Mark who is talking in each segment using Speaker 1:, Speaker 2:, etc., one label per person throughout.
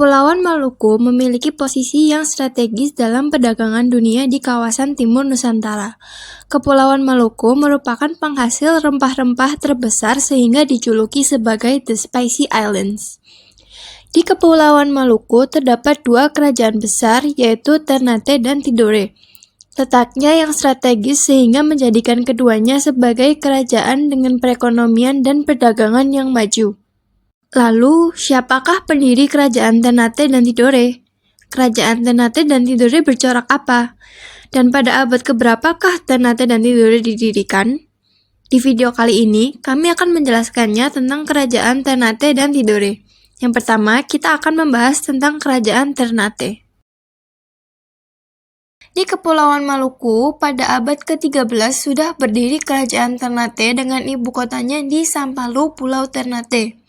Speaker 1: Kepulauan Maluku memiliki posisi yang strategis dalam perdagangan dunia di kawasan timur Nusantara. Kepulauan Maluku merupakan penghasil rempah-rempah terbesar sehingga dijuluki sebagai The Spicy Islands. Di Kepulauan Maluku terdapat dua kerajaan besar, yaitu Ternate dan Tidore. Letaknya yang strategis sehingga menjadikan keduanya sebagai kerajaan dengan perekonomian dan perdagangan yang maju. Lalu, siapakah pendiri kerajaan Ternate dan Tidore? Kerajaan Ternate dan Tidore bercorak apa? Dan pada abad keberapakah Ternate dan Tidore didirikan? Di video kali ini, kami akan menjelaskannya tentang kerajaan Ternate dan Tidore. Yang pertama, kita akan membahas tentang kerajaan Ternate. Di Kepulauan Maluku, pada abad ke-13 sudah berdiri kerajaan Ternate dengan ibu kotanya di Sampalu, Pulau Ternate.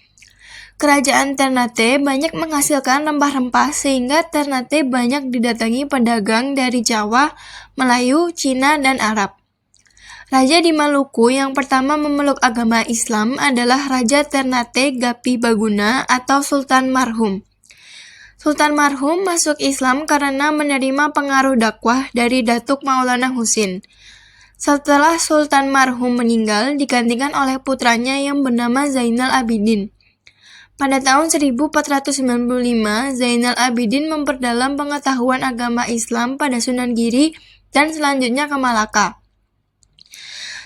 Speaker 1: Kerajaan Ternate banyak menghasilkan rempah-rempah sehingga Ternate banyak didatangi pedagang dari Jawa, Melayu, Cina, dan Arab. Raja di Maluku yang pertama memeluk agama Islam adalah Raja Ternate Gapi Baguna atau Sultan Marhum. Sultan Marhum masuk Islam karena menerima pengaruh dakwah dari Datuk Maulana Husin. Setelah Sultan Marhum meninggal, digantikan oleh putranya yang bernama Zainal Abidin. Pada tahun 1495, Zainal Abidin memperdalam pengetahuan agama Islam pada Sunan Giri dan selanjutnya ke Malaka.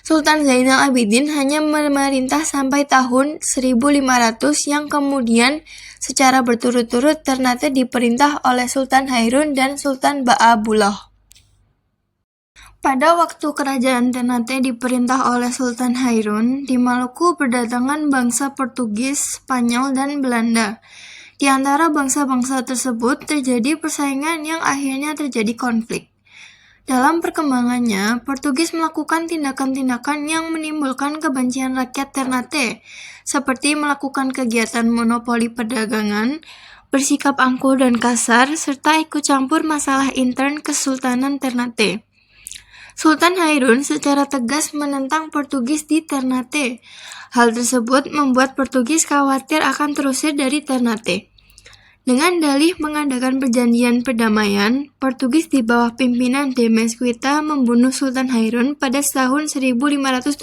Speaker 1: Sultan Zainal Abidin hanya memerintah sampai tahun 1500 yang kemudian secara berturut-turut Ternate diperintah oleh Sultan Hairun dan Sultan Ba'abullah. Pada waktu kerajaan Ternate diperintah oleh Sultan Hairun, di Maluku berdatangan bangsa Portugis, Spanyol, dan Belanda. Di antara bangsa-bangsa tersebut terjadi persaingan yang akhirnya terjadi konflik. Dalam perkembangannya, Portugis melakukan tindakan-tindakan yang menimbulkan kebencian rakyat Ternate, seperti melakukan kegiatan monopoli perdagangan, bersikap angkuh dan kasar, serta ikut campur masalah intern Kesultanan Ternate. Sultan Hairun secara tegas menentang Portugis di Ternate. Hal tersebut membuat Portugis khawatir akan terusir dari Ternate. Dengan dalih mengadakan perjanjian perdamaian, Portugis di bawah pimpinan de Mesquita membunuh Sultan Hairun pada tahun 1570.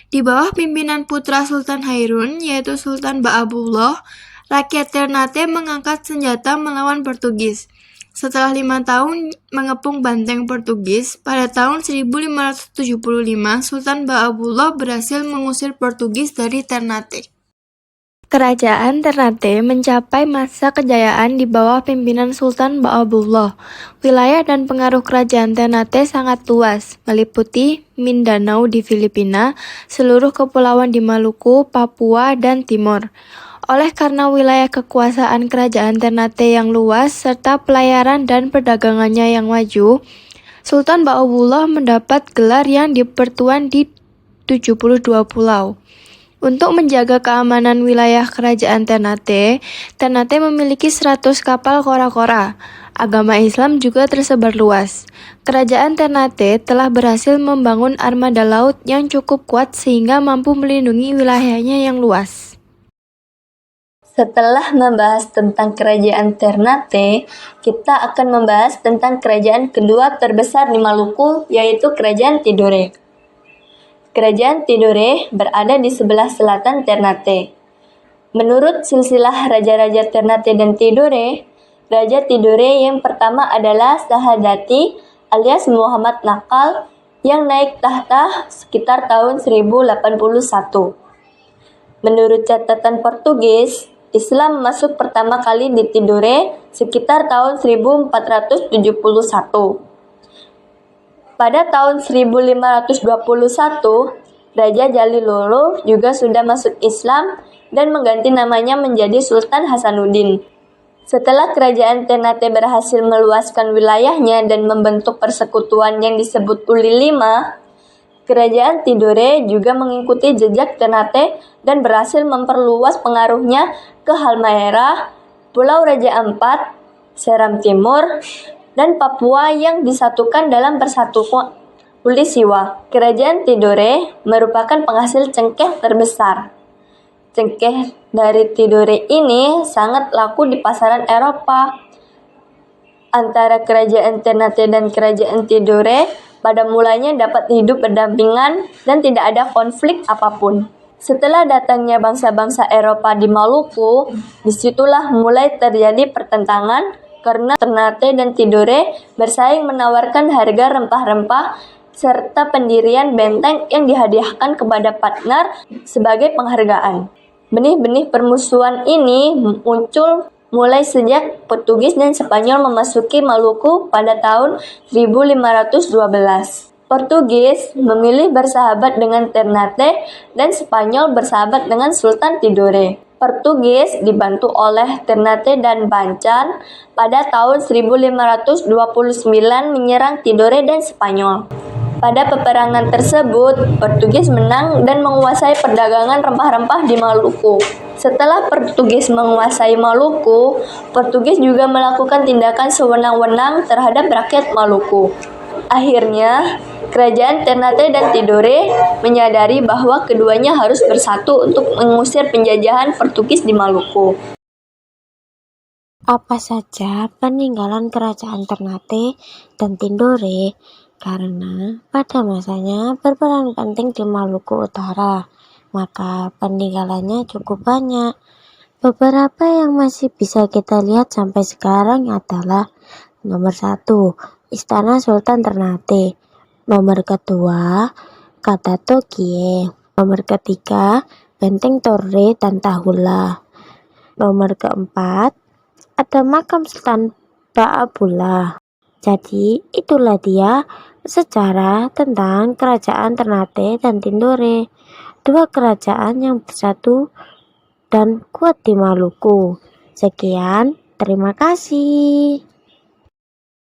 Speaker 1: Di bawah pimpinan putra Sultan Hairun, yaitu Sultan Ba'abullah, rakyat Ternate mengangkat senjata melawan Portugis. Setelah 5 tahun mengepung banteng Portugis, pada tahun 1575 Sultan Ba'abullah berhasil mengusir Portugis dari Ternate. Kerajaan Ternate mencapai masa kejayaan di bawah pimpinan Sultan Ba'abullah. Wilayah dan pengaruh kerajaan Ternate sangat luas, meliputi Mindanao di Filipina, seluruh kepulauan di Maluku, Papua, dan Timor. Oleh karena wilayah kekuasaan kerajaan Ternate yang luas serta pelayaran dan perdagangannya yang maju, Sultan Ba'abullah mendapat gelar yang dipertuan di 72 pulau. Untuk menjaga keamanan wilayah kerajaan Ternate, Ternate memiliki 100 kapal kora-kora. Agama Islam juga tersebar luas. Kerajaan Ternate telah berhasil membangun armada laut yang cukup kuat sehingga mampu melindungi wilayahnya yang luas.
Speaker 2: Setelah membahas tentang kerajaan Ternate, kita akan membahas tentang kerajaan kedua terbesar di Maluku, yaitu kerajaan Tidore. Kerajaan Tidore berada di sebelah selatan Ternate. Menurut silsilah raja-raja Ternate dan Tidore, Raja Tidore yang pertama adalah Sahadati alias Muhammad Nakal yang naik tahta sekitar tahun 1081. Menurut catatan Portugis, Islam masuk pertama kali di Tidore sekitar tahun 1471. Pada tahun 1521, Raja Jalilolo juga sudah masuk Islam dan mengganti namanya menjadi Sultan Hasanuddin. Setelah kerajaan Ternate berhasil meluaskan wilayahnya dan membentuk persekutuan yang disebut Uli V, kerajaan Tidore juga mengikuti jejak Ternate dan berhasil memperluas pengaruhnya ke Halmahera, Pulau Raja Ampat, Seram Timur, dan Papua yang disatukan dalam persatuan Uli Siwa. Kerajaan Tidore merupakan penghasil cengkeh terbesar. Cengkeh dari Tidore ini sangat laku di pasaran Eropa. Antara kerajaan Ternate dan kerajaan Tidore pada mulanya dapat hidup berdampingan dan tidak ada konflik apapun. Setelah datangnya bangsa-bangsa Eropa di Maluku, disitulah mulai terjadi pertentangan karena Ternate dan Tidore bersaing menawarkan harga rempah-rempah serta pendirian benteng yang dihadiahkan kepada partner sebagai penghargaan. Benih-benih permusuhan ini muncul mulai sejak Portugis dan Spanyol memasuki Maluku pada tahun 1512. Portugis memilih bersahabat dengan Ternate dan Spanyol bersahabat dengan Sultan Tidore. Portugis dibantu oleh Ternate dan Bancan pada tahun 1529 menyerang Tidore dan Spanyol. Pada peperangan tersebut, Portugis menang dan menguasai perdagangan rempah-rempah di Maluku. Setelah Portugis menguasai Maluku, Portugis juga melakukan tindakan sewenang-wenang terhadap rakyat Maluku. Akhirnya, kerajaan Ternate dan Tidore menyadari bahwa keduanya harus bersatu untuk mengusir penjajahan Portugis di Maluku.
Speaker 3: Apa saja peninggalan kerajaan Ternate dan Tidore karena pada masanya berperan penting di Maluku Utara, maka peninggalannya cukup banyak. Beberapa yang masih bisa kita lihat sampai sekarang adalah nomor 1, Istana Sultan Ternate. Nomor kedua, Katato Kie. Nomor ketiga, Benteng Torre dan Tahula. Nomor keempat, ada makam Sultan Ba'abullah. Jadi itulah dia sejarah tentang kerajaan Ternate dan Tidore, dua kerajaan yang bersatu dan kuat di Maluku. Sekian, terima kasih.